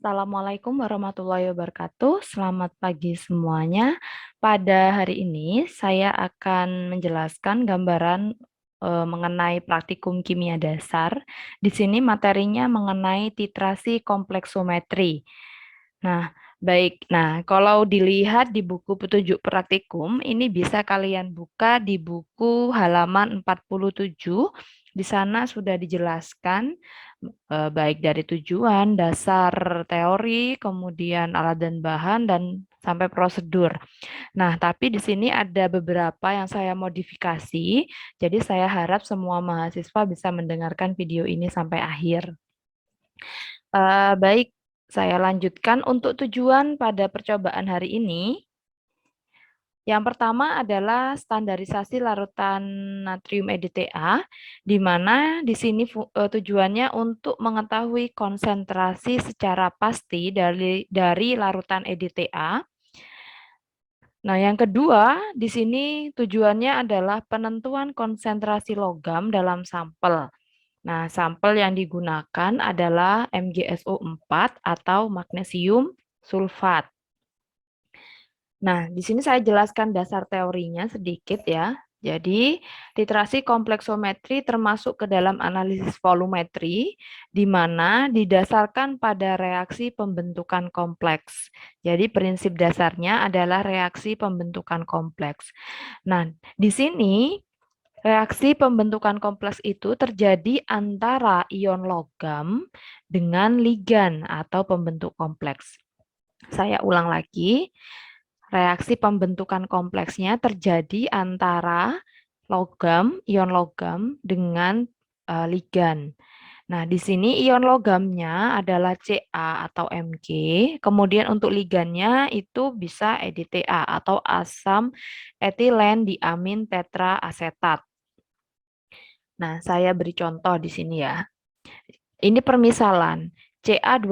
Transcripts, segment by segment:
Assalamualaikum warahmatullahi wabarakatuh. Selamat pagi semuanya. Pada hari ini saya akan menjelaskan gambaran mengenai praktikum kimia dasar. Di sini materinya mengenai titrasi kompleksometri. Nah, baik. Nah, kalau dilihat di buku petunjuk praktikum, ini bisa kalian buka di buku halaman 47. Di sana sudah dijelaskan baik dari tujuan, dasar teori, kemudian alat dan bahan, dan sampai prosedur. Nah, tapi di sini ada beberapa yang saya modifikasi, jadi saya harap semua mahasiswa bisa mendengarkan video ini sampai akhir. Baik, saya lanjutkan untuk tujuan pada percobaan hari ini. Yang pertama adalah standarisasi larutan natrium EDTA, di mana di sini tujuannya untuk mengetahui konsentrasi secara pasti dari larutan EDTA. Nah, yang kedua, di sini tujuannya adalah penentuan konsentrasi logam dalam sampel. Nah, sampel yang digunakan adalah MgSO4 atau magnesium sulfat. Nah, di sini saya jelaskan dasar teorinya sedikit ya. Jadi, titrasi kompleksometri termasuk ke dalam analisis volumetri, di mana didasarkan pada reaksi pembentukan kompleks. Jadi, prinsip dasarnya adalah reaksi pembentukan kompleks. Nah, di sini reaksi pembentukan kompleks itu terjadi antara ion logam dengan ligan atau pembentuk kompleks. Saya ulang lagi. Reaksi pembentukan kompleksnya terjadi antara ion logam dengan ligan. Nah, di sini ion logamnya adalah Ca atau Mg, kemudian untuk ligannya itu bisa EDTA atau asam etilen diamin tetraasetat. Nah, saya beri contoh di sini ya. Ini permisalan. Ca2+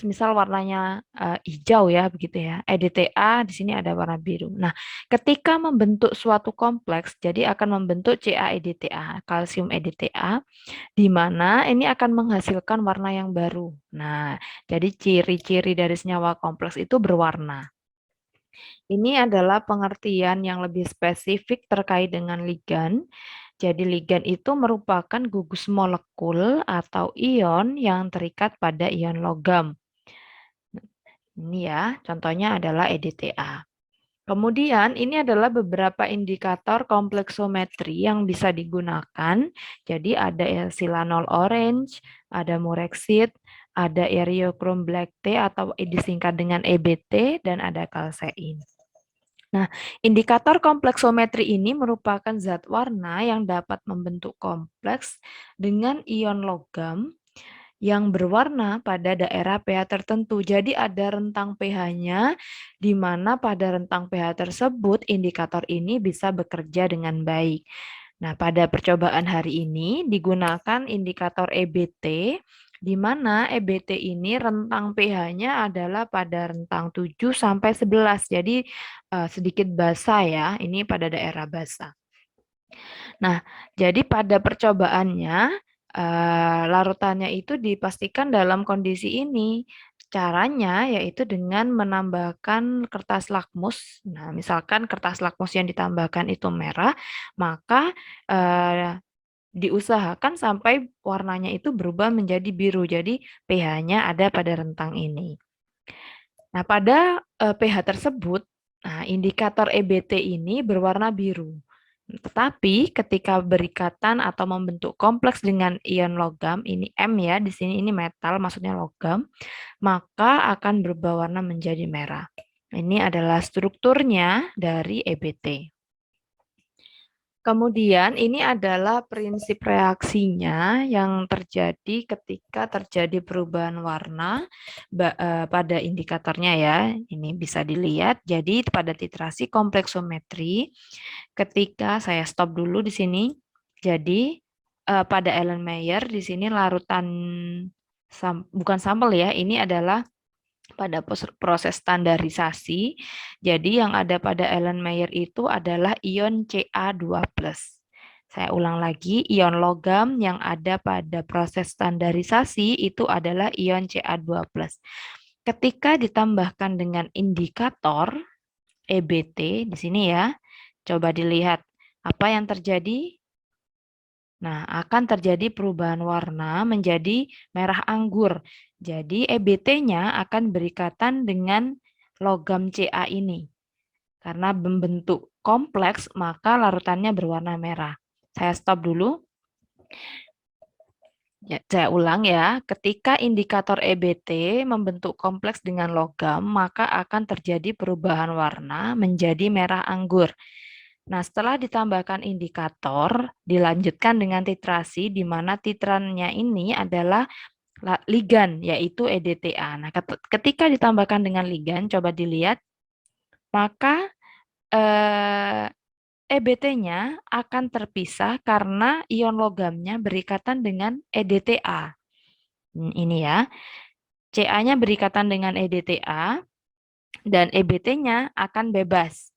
misal warnanya hijau ya begitu ya. EDTA di sini ada warna biru. Nah, ketika membentuk suatu kompleks jadi akan membentuk CaEDTA, kalsium EDTA, di mana ini akan menghasilkan warna yang baru. Nah, jadi ciri-ciri dari senyawa kompleks itu berwarna. Ini adalah pengertian yang lebih spesifik terkait dengan ligan. Jadi ligan itu merupakan gugus molekul atau ion yang terikat pada ion logam. Ini ya, contohnya adalah EDTA. Kemudian ini adalah beberapa indikator kompleksometri yang bisa digunakan. Jadi ada silanol orange, ada murexit, ada eriochrome black tea atau disingkat dengan EBT, dan ada kalsein. Nah, indikator kompleksometri ini merupakan zat warna yang dapat membentuk kompleks dengan ion logam yang berwarna pada daerah pH tertentu. Jadi ada rentang pH-nya di mana pada rentang pH tersebut indikator ini bisa bekerja dengan baik. Nah, pada percobaan hari ini digunakan indikator EBT di mana EBT ini rentang pH-nya adalah pada rentang 7 sampai 11. Jadi sedikit basah ya, ini pada daerah basah. Nah, jadi pada percobaannya larutannya itu dipastikan dalam kondisi ini. Caranya yaitu dengan menambahkan kertas lakmus. Nah, misalkan kertas lakmus yang ditambahkan itu merah, maka diusahakan sampai warnanya itu berubah menjadi biru. Jadi pH-nya ada pada rentang ini. Nah, pada pH tersebut, nah, indikator EBT ini berwarna biru. Tetapi ketika berikatan atau membentuk kompleks dengan ion logam, ini M ya, di sini ini metal, maksudnya logam, maka akan berubah warna menjadi merah. Ini adalah strukturnya dari EBT. Kemudian ini adalah prinsip reaksinya yang terjadi ketika terjadi perubahan warna pada indikatornya ya. Ini bisa dilihat. Jadi pada titrasi kompleksometri, ketika saya stop dulu di sini. Jadi pada Erlenmeyer di sini larutan bukan sampel ya. Ini adalah pada proses standarisasi. Jadi yang ada pada Erlenmeyer itu adalah ion Ca2+. Saya ulang lagi, ion logam yang ada pada proses standarisasi itu adalah ion Ca2+. ketika ditambahkan dengan indikator EBT di sini ya, coba dilihat apa yang terjadi. Nah, akan terjadi perubahan warna menjadi merah anggur. Jadi EBT-nya akan berikatan dengan logam Ca ini. Karena membentuk kompleks, maka larutannya berwarna merah. Saya stop dulu. Ya, saya ulang ya, ketika indikator EBT membentuk kompleks dengan logam, maka akan terjadi perubahan warna menjadi merah anggur. Nah, setelah ditambahkan indikator, dilanjutkan dengan titrasi, di mana titrannya ini adalah ligan, yaitu EDTA. Nah, ketika ditambahkan dengan ligan, coba dilihat, maka EBT-nya akan terpisah karena ion logamnya berikatan dengan EDTA. Ini ya, Ca-nya berikatan dengan EDTA dan EBT-nya akan bebas.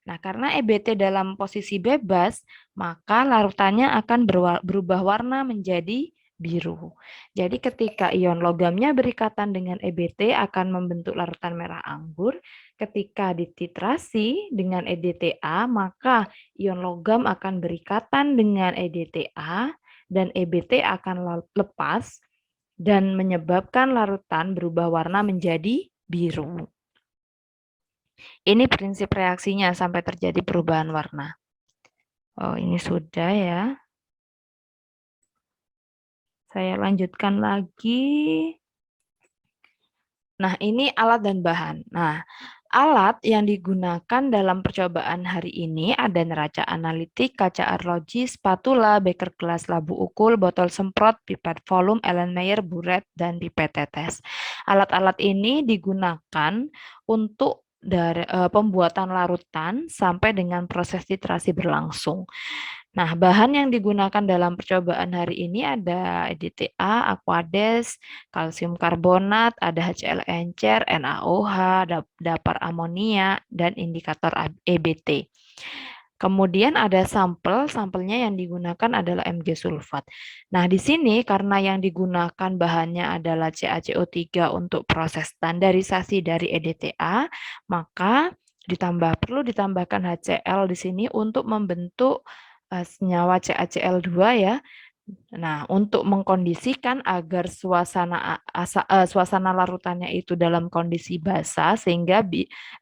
Nah, karena EBT dalam posisi bebas, maka larutannya akan berubah warna menjadi biru. Jadi ketika ion logamnya berikatan dengan EBT akan membentuk larutan merah anggur. Ketika dititrasi dengan EDTA, maka ion logam akan berikatan dengan EDTA dan EBT akan lepas dan menyebabkan larutan berubah warna menjadi biru. Ini prinsip reaksinya sampai terjadi perubahan warna. Oh, ini sudah ya. Saya lanjutkan lagi. Nah, ini alat dan bahan. Nah, alat yang digunakan dalam percobaan hari ini ada neraca analitik, kaca arloji, spatula, beker gelas, labu ukur, botol semprot, pipet volume, Erlenmeyer, buret, dan pipet tetes. Alat-alat ini digunakan untuk dari pembuatan larutan sampai dengan proses titrasi berlangsung. Nah, bahan yang digunakan dalam percobaan hari ini ada EDTA, Aquades, kalsium karbonat, ada HCl encer, NaOH, dapar amonia, dan indikator EBT. Kemudian ada sampelnya yang digunakan adalah Mg sulfat. Nah, di sini karena yang digunakan bahannya adalah CaCO3 untuk proses standarisasi dari EDTA, maka perlu ditambahkan HCl di sini untuk membentuk senyawa CaCl2 ya. Nah, untuk mengkondisikan agar suasana larutannya itu dalam kondisi basah sehingga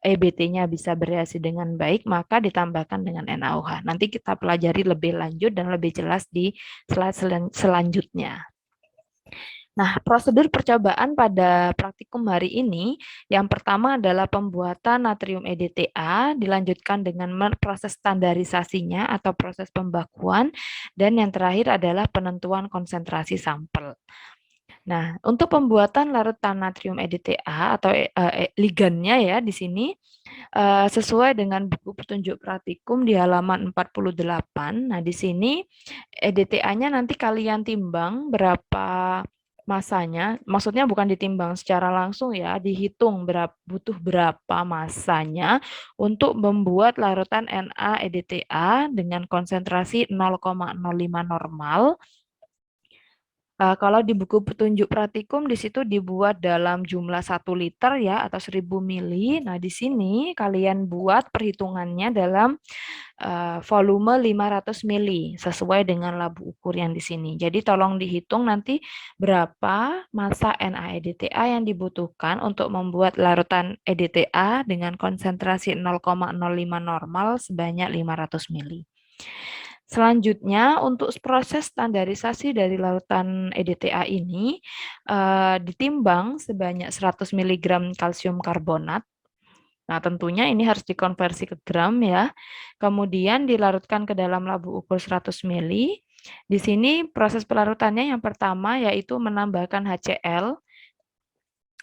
EBT-nya bisa bereaksi dengan baik, maka ditambahkan dengan NaOH. Nanti kita pelajari lebih lanjut dan lebih jelas di slide selanjutnya. Nah, prosedur percobaan pada praktikum hari ini, yang pertama adalah pembuatan natrium EDTA, dilanjutkan dengan proses standarisasinya atau proses pembakuan, dan yang terakhir adalah penentuan konsentrasi sampel. Nah, untuk pembuatan larutan natrium EDTA atau ligannya ya di sini, sesuai dengan buku petunjuk praktikum di halaman 48. Nah, di sini EDTA-nya nanti kalian timbang berapa masanya, maksudnya bukan ditimbang secara langsung ya, dihitung butuh berapa masanya untuk membuat larutan NaEDTA dengan konsentrasi 0,05 normal. Kalau di buku petunjuk praktikum di situ dibuat dalam jumlah 1 liter ya atau 1000 mili. Nah, di sini kalian buat perhitungannya dalam volume 500 mili sesuai dengan labu ukur yang di sini. Jadi tolong dihitung nanti berapa massa NaEDTA yang dibutuhkan untuk membuat larutan EDTA dengan konsentrasi 0,05 normal sebanyak 500 mili. Selanjutnya, untuk proses standarisasi dari larutan EDTA ini ditimbang sebanyak 100 mg kalsium karbonat. Nah, tentunya ini harus dikonversi ke gram ya. Kemudian dilarutkan ke dalam labu ukur 100 mili. Di sini proses pelarutannya yang pertama yaitu menambahkan HCl.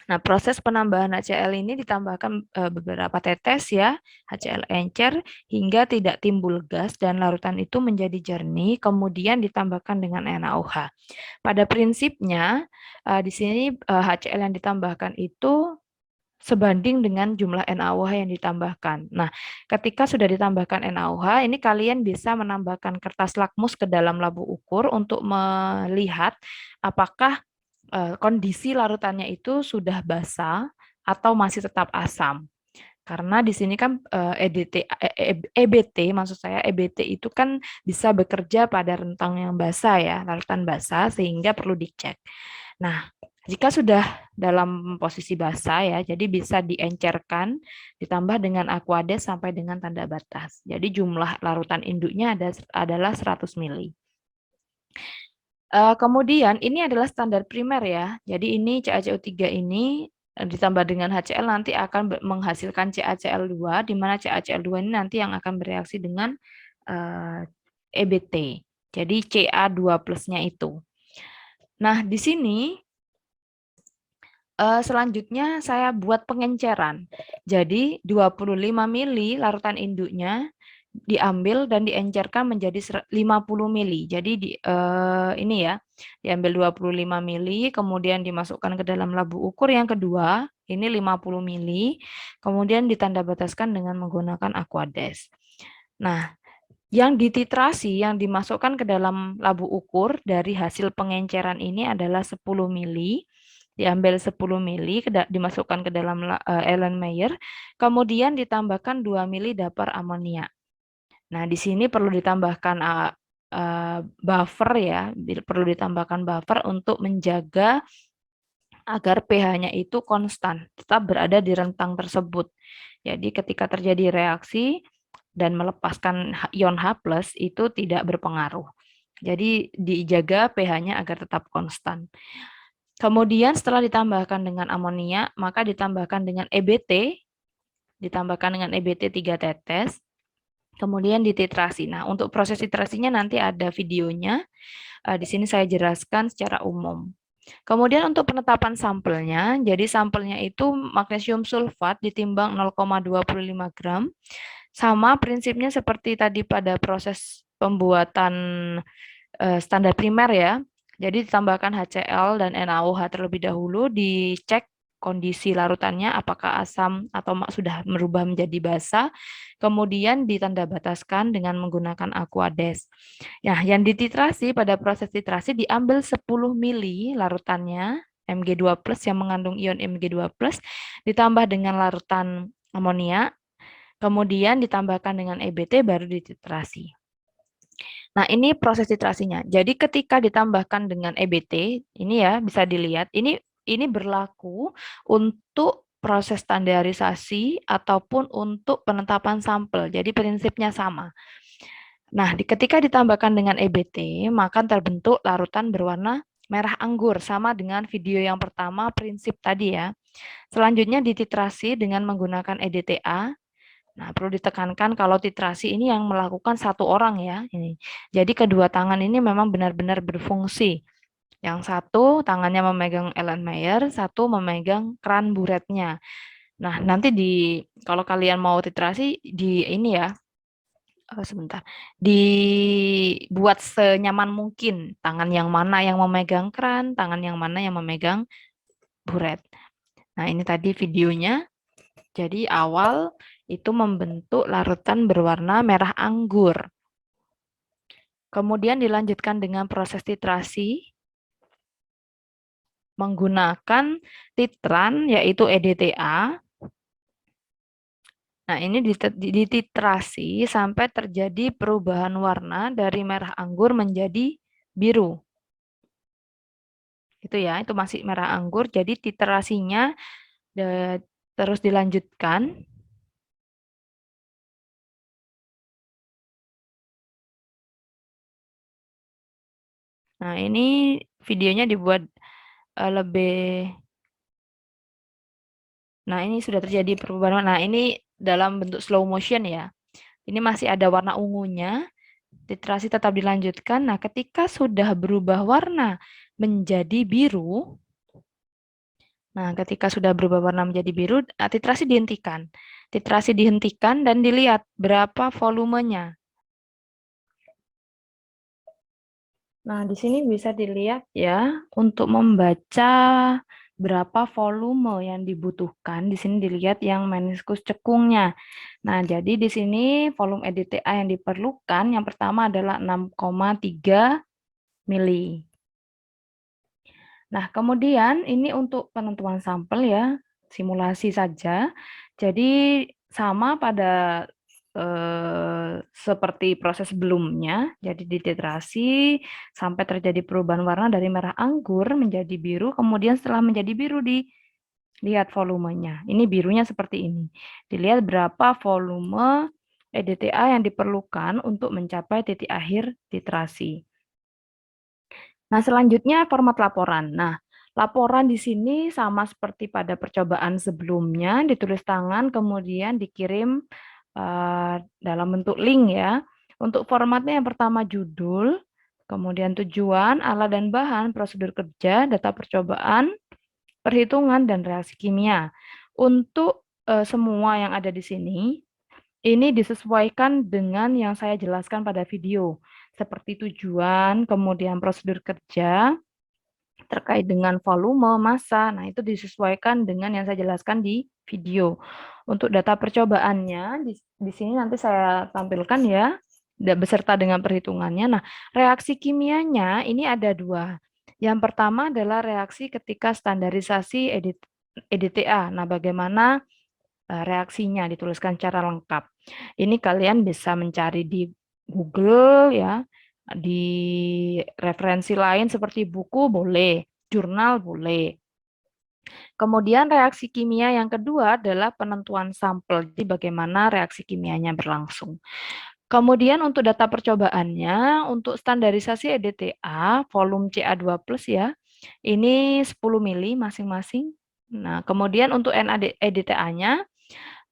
Nah, proses penambahan HCl ini ditambahkan beberapa tetes ya, HCl encer hingga tidak timbul gas dan larutan itu menjadi jernih, kemudian ditambahkan dengan NaOH. Pada prinsipnya di sini HCl yang ditambahkan itu sebanding dengan jumlah NaOH yang ditambahkan. Nah, ketika sudah ditambahkan NaOH, ini kalian bisa menambahkan kertas lakmus ke dalam labu ukur untuk melihat apakah kondisi larutannya itu sudah basah atau masih tetap asam. Karena di sini kan EBT, maksud saya EBT itu kan bisa bekerja pada rentang yang basah ya, larutan basah, sehingga perlu dicek. Nah, jika sudah dalam posisi basah ya, jadi bisa diencerkan, ditambah dengan Aquades sampai dengan tanda batas. Jadi jumlah larutan induknya adalah 100 mili. Kemudian ini adalah standar primer ya. Jadi ini CaCO3 ini ditambah dengan HCl nanti akan menghasilkan CaCl2, di mana CaCl2 ini nanti yang akan bereaksi dengan EBT. Jadi Ca2 plusnya itu. Nah, di sini selanjutnya saya buat pengenceran. Jadi 25 mili larutan induknya diambil dan diencerkan menjadi 50 mili. Jadi ini ya, diambil 25 mili, kemudian dimasukkan ke dalam labu ukur yang kedua, ini 50 mili, kemudian ditanda bataskan dengan menggunakan Aquades. Nah, yang dititrasi, yang dimasukkan ke dalam labu ukur dari hasil pengenceran ini adalah 10 mili, diambil 10 mili, dimasukkan ke dalam Erlenmeyer, kemudian ditambahkan 2 mili dapur amonia. Nah, di sini perlu ditambahkan buffer ya, perlu ditambahkan buffer untuk menjaga agar pH-nya itu konstan, tetap berada di rentang tersebut. Jadi ketika terjadi reaksi dan melepaskan ion H+ itu tidak berpengaruh. Jadi dijaga pH-nya agar tetap konstan. Kemudian setelah ditambahkan dengan amonia, maka ditambahkan dengan EBT, ditambahkan dengan EBT 3 tetes, kemudian dititrasi. Nah, untuk proses titrasinya nanti ada videonya. Di sini saya jelaskan secara umum. Kemudian untuk penetapan sampelnya, jadi sampelnya itu magnesium sulfat ditimbang 0,25 gram. Sama prinsipnya seperti tadi pada proses pembuatan standar primer ya. Jadi ditambahkan HCl dan NaOH terlebih dahulu, dicek kondisi larutannya apakah asam atau sudah berubah menjadi basa, kemudian ditanda bataskan dengan menggunakan Aquades. Nah, yang dititrasi pada proses titrasi diambil 10 mili larutannya Mg2+ yang mengandung ion Mg2+, ditambah dengan larutan amonia, kemudian ditambahkan dengan EBT baru dititrasi. Nah, ini proses titrasinya. Jadi ketika ditambahkan dengan EBT, ini ya bisa dilihat, ini berlaku untuk proses standarisasi ataupun untuk penetapan sampel. Jadi prinsipnya sama. Nah, ketika ditambahkan dengan EBT, maka terbentuk larutan berwarna merah anggur, sama dengan video yang pertama prinsip tadi ya. Selanjutnya dititrasi dengan menggunakan EDTA. Nah, perlu ditekankan kalau titrasi ini yang melakukan satu orang ya. Ini. Jadi kedua tangan ini memang benar-benar berfungsi. Yang satu tangannya memegang Erlenmeyer, satu memegang keran buretnya. Nah, nanti kalau kalian mau titrasi di ini ya, sebentar, dibuat senyaman mungkin. Tangan yang mana yang memegang keran, tangan yang mana yang memegang buret. Nah, ini tadi videonya. Jadi awal itu membentuk larutan berwarna merah anggur. Kemudian dilanjutkan dengan proses titrasi menggunakan titran yaitu EDTA. Nah, ini dititrasi sampai terjadi perubahan warna dari merah anggur menjadi biru. Itu ya, itu masih merah anggur. Jadi titrasinya terus dilanjutkan. Nah, ini videonya dibuat lebih. Nah, ini sudah terjadi perubahan. Nah, ini dalam bentuk slow motion ya. Ini masih ada warna ungunya. Titrasi tetap dilanjutkan. Nah, ketika sudah berubah warna menjadi biru, nah, ketika sudah berubah warna menjadi biru, titrasi dihentikan. Titrasi dihentikan dan dilihat berapa volumenya. Nah, di sini bisa dilihat ya, untuk membaca berapa volume yang dibutuhkan. Di sini dilihat yang meniskus cekungnya. Nah, jadi di sini volume EDTA yang diperlukan, yang pertama adalah 6,3 mili. Nah, kemudian ini untuk penentuan sampel ya. simulasi saja. Jadi sama pada seperti proses sebelumnya, jadi dititrasi sampai terjadi perubahan warna dari merah anggur menjadi biru, kemudian setelah menjadi biru dilihat volumenya. Ini birunya seperti ini. Dilihat berapa volume EDTA yang diperlukan untuk mencapai titik akhir titrasi. Nah, selanjutnya format laporan. Nah, laporan di sini sama seperti pada percobaan sebelumnya, ditulis tangan, kemudian dikirim dalam bentuk link ya. Untuk formatnya yang pertama judul, kemudian tujuan, alat dan bahan, prosedur kerja, data percobaan, perhitungan, dan reaksi kimia. Untuk semua yang ada di sini, ini disesuaikan dengan yang saya jelaskan pada video, seperti tujuan, kemudian prosedur kerja, terkait dengan volume, massa. Nah, itu disesuaikan dengan yang saya jelaskan di video. Untuk data percobaannya, di sini nanti saya tampilkan ya, beserta dengan perhitungannya. Nah, reaksi kimianya ini ada dua. Yang pertama adalah reaksi ketika standarisasi EDTA. Nah, bagaimana reaksinya dituliskan secara lengkap. Ini kalian bisa mencari di Google ya, di referensi lain seperti buku boleh, jurnal boleh. Kemudian reaksi kimia yang kedua adalah penentuan sampel, jadi bagaimana reaksi kimianya berlangsung. Kemudian untuk data percobaannya, untuk standarisasi EDTA, volume Ca2+ ya, ini 10 mili masing-masing. Nah, kemudian untuk NADEDTA-nya,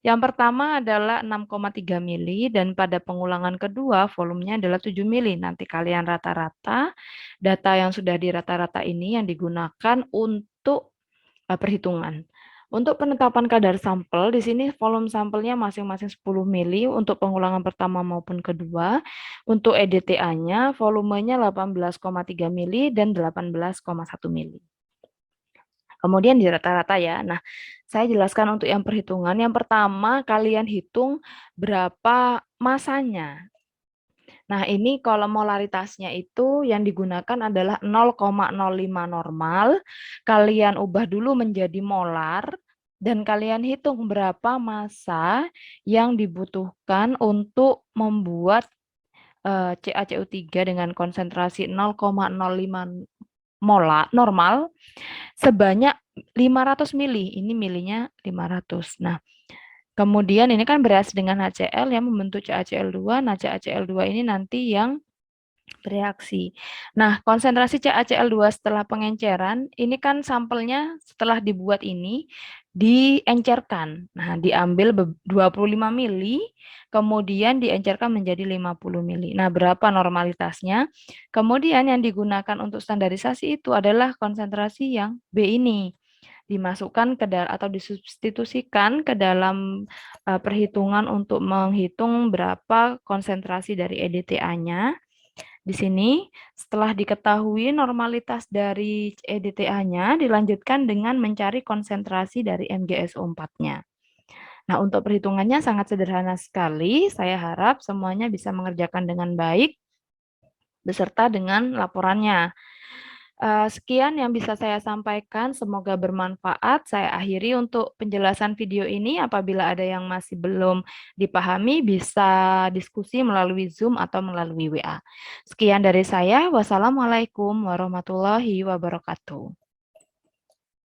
yang pertama adalah 6,3 mili dan pada pengulangan kedua volumenya adalah 7 mili. Nanti kalian rata-rata data yang sudah dirata-rata ini yang digunakan untuk perhitungan. Untuk penetapan kadar sampel, di sini volume sampelnya masing-masing 10 mili untuk pengulangan pertama maupun kedua. Untuk EDTA-nya volumenya 18,3 mili dan 18,1 mili. Kemudian di rata-rata ya. Nah, saya jelaskan untuk yang perhitungan. Yang pertama, kalian hitung berapa masanya. Nah, ini kalau molaritasnya itu yang digunakan adalah 0,05 normal. Kalian ubah dulu menjadi molar dan kalian hitung berapa massa yang dibutuhkan untuk membuat CaCO3 dengan konsentrasi 0,05 molar normal sebanyak 500 mili. Ini milinya 500. Nah, kemudian ini kan bereaksi dengan HCl yang membentuk CaCl2. Nah, CaCl2 ini nanti yang bereaksi. Nah, konsentrasi CaCl2 setelah pengenceran, ini kan sampelnya setelah dibuat ini diencerkan. Nah, diambil 25 mili, kemudian diencerkan menjadi 50 mili. Nah, berapa normalitasnya? Kemudian yang digunakan untuk standarisasi itu adalah konsentrasi yang B ini. Dimasukkan ke dalam atau disubstitusikan ke dalam perhitungan untuk menghitung berapa konsentrasi dari EDTA-nya. Di sini, setelah diketahui normalitas dari EDTA-nya, dilanjutkan dengan mencari konsentrasi dari MgSO4-nya. Nah, untuk perhitungannya sangat sederhana sekali. Saya harap semuanya bisa mengerjakan dengan baik beserta dengan laporannya. Sekian yang bisa saya sampaikan, semoga bermanfaat. Saya akhiri untuk penjelasan video ini. Apabila ada yang masih belum dipahami, bisa diskusi melalui Zoom atau melalui WA. Sekian dari saya. Wassalamualaikum warahmatullahi wabarakatuh.